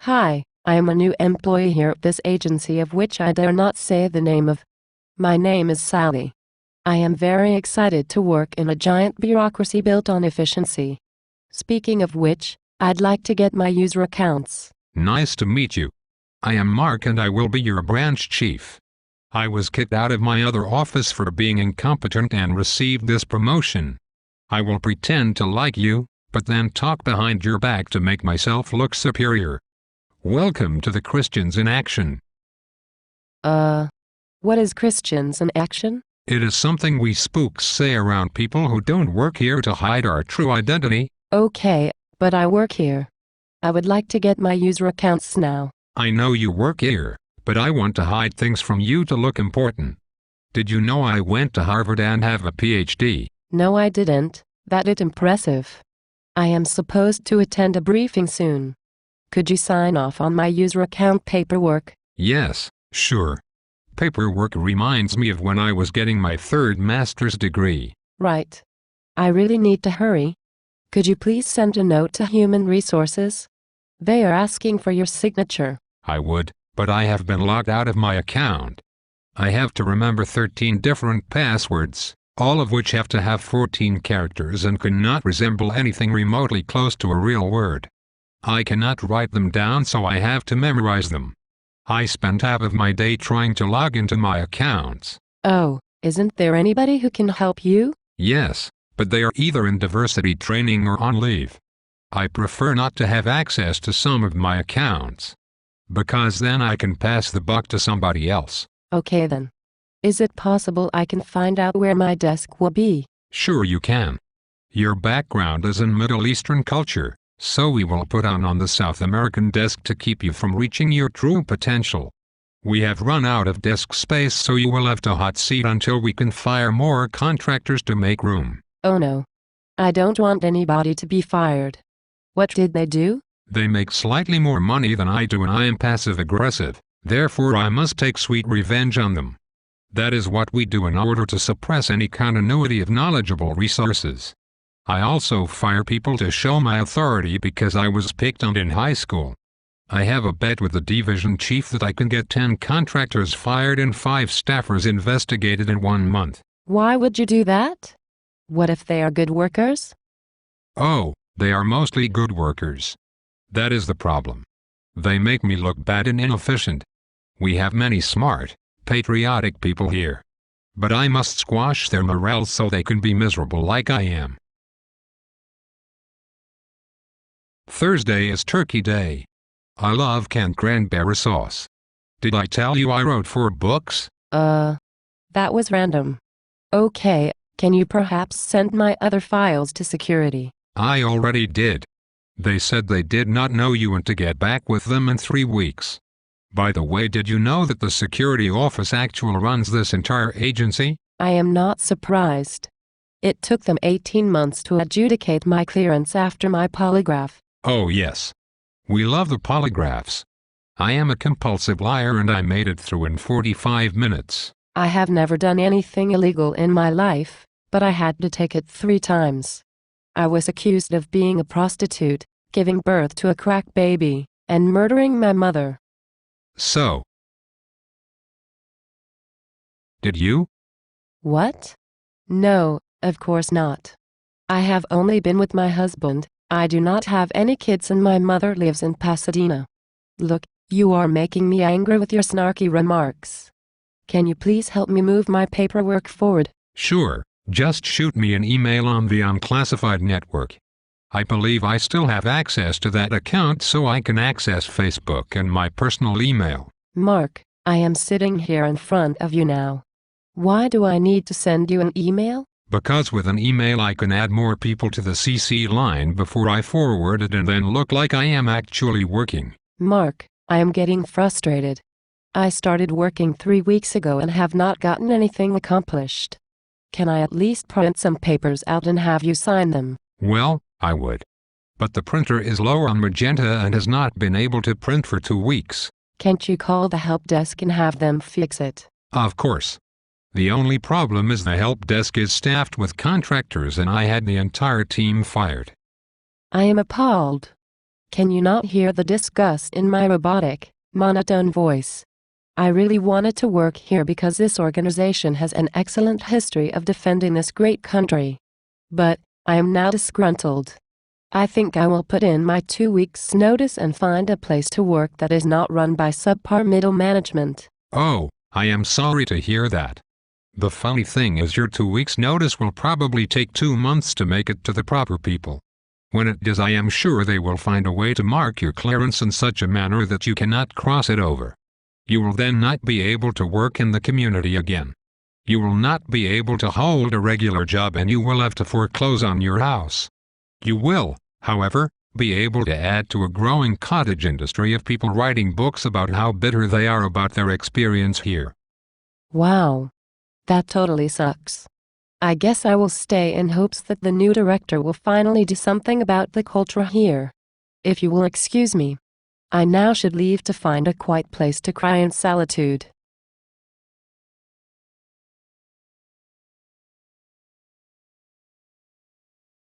Hi, I am a new employee here at this agency of which I dare not say the name of. My name is Sally. I am very excited to work in a giant bureaucracy built on efficiency. Speaking of which, I'd like to get my user accounts. Nice to meet you. I am Mark and I will be your branch chief. I was kicked out of my other office for being incompetent and received this promotion. I will pretend to like you, but then talk behind your back to make myself look superior. Welcome to the Christians in Action. What is Christians in Action? It is something we spooks say around people who don't work here to hide our true identity. Okay, but I work here. I would like to get my user accounts now. I know you work here, but I want to hide things from you to look important. Did you know I went to Harvard and have a PhD? No, I didn't. That is impressive. I am supposed to attend a briefing soon. Could you sign off on my user account paperwork? Yes, sure. Paperwork reminds me of when I was getting my third master's degree. Right. I really need to hurry. Could you please send a note to Human Resources? They are asking for your signature. I would, but I have been locked out of my account. I have to remember 13 different passwords, all of which have to have 14 characters and cannot resemble anything remotely close to a real word. I cannot write them down, so I have to memorize them. I spend half of my day trying to log into my accounts. Oh, isn't there anybody who can help you? Yes, but they are either in diversity training or on leave. I prefer not to have access to some of my accounts, because then I can pass the buck to somebody else. Okay then. Is it possible I can find out where my desk will be? Sure you can. Your background is in Middle Eastern culture, so we will put on the South American desk to keep you from reaching your true potential. We have run out of desk space, so you will have to hot seat until we can fire more contractors to make room. Oh no. I don't want anybody to be fired. What did they do? They make slightly more money than I do and I am passive-aggressive, therefore I must take sweet revenge on them. That is what we do in order to suppress any continuity of knowledgeable resources. I also fire people to show my authority because I was picked on in high school. I have a bet with the division chief that I can get 10 contractors fired and 5 staffers investigated in 1 month. Why would you do that? What if they are good workers? Oh, they are mostly good workers. That is the problem. They make me look bad and inefficient. We have many smart, patriotic people here. But I must squash their morale so they can be miserable like I am. Thursday is Turkey Day. I love canned cranberry sauce. Did I tell you I wrote 4 books? That was random. Okay, can you perhaps send my other files to security? I already did. They said they did not know you and to get back with them in 3 weeks. By the way, did you know that the security office actually runs this entire agency? I am not surprised. It took them 18 months to adjudicate my clearance after my polygraph. Oh yes. We love the polygraphs. I am a compulsive liar and I made it through in 45 minutes. I have never done anything illegal in my life, but I had to take it 3 times. I was accused of being a prostitute, giving birth to a crack baby, and murdering my mother. So, did you? What? No, of course not. I have only been with my husband. I do not have any kids and my mother lives in Pasadena. Look, you are making me angry with your snarky remarks. Can you please help me move my paperwork forward? Sure, just shoot me an email on the unclassified network. I believe I still have access to that account so I can access Facebook and my personal email. Mark, I am sitting here in front of you now. Why do I need to send you an email? Because with an email I can add more people to the CC line before I forward it and then look like I am actually working. Mark, I am getting frustrated. I started working 3 weeks ago and have not gotten anything accomplished. Can I at least print some papers out and have you sign them? Well, I would. But the printer is low on magenta and has not been able to print for 2 weeks. Can't you call the help desk and have them fix it? Of course. The only problem is the help desk is staffed with contractors and I had the entire team fired. I am appalled. Can you not hear the disgust in my robotic, monotone voice? I really wanted to work here because this organization has an excellent history of defending this great country. But I am now disgruntled. I think I will put in my 2 weeks' notice and find a place to work that is not run by subpar middle management. Oh, I am sorry to hear that. The funny thing is your 2 weeks' notice will probably take 2 months to make it to the proper people. When it does, I am sure they will find a way to mark your clearance in such a manner that you cannot cross it over. You will then not be able to work in the community again. You will not be able to hold a regular job and you will have to foreclose on your house. You will, however, be able to add to a growing cottage industry of people writing books about how bitter they are about their experience here. Wow. That totally sucks. I guess I will stay in hopes that the new director will finally do something about the culture here. If you will excuse me, I now should leave to find a quiet place to cry in solitude.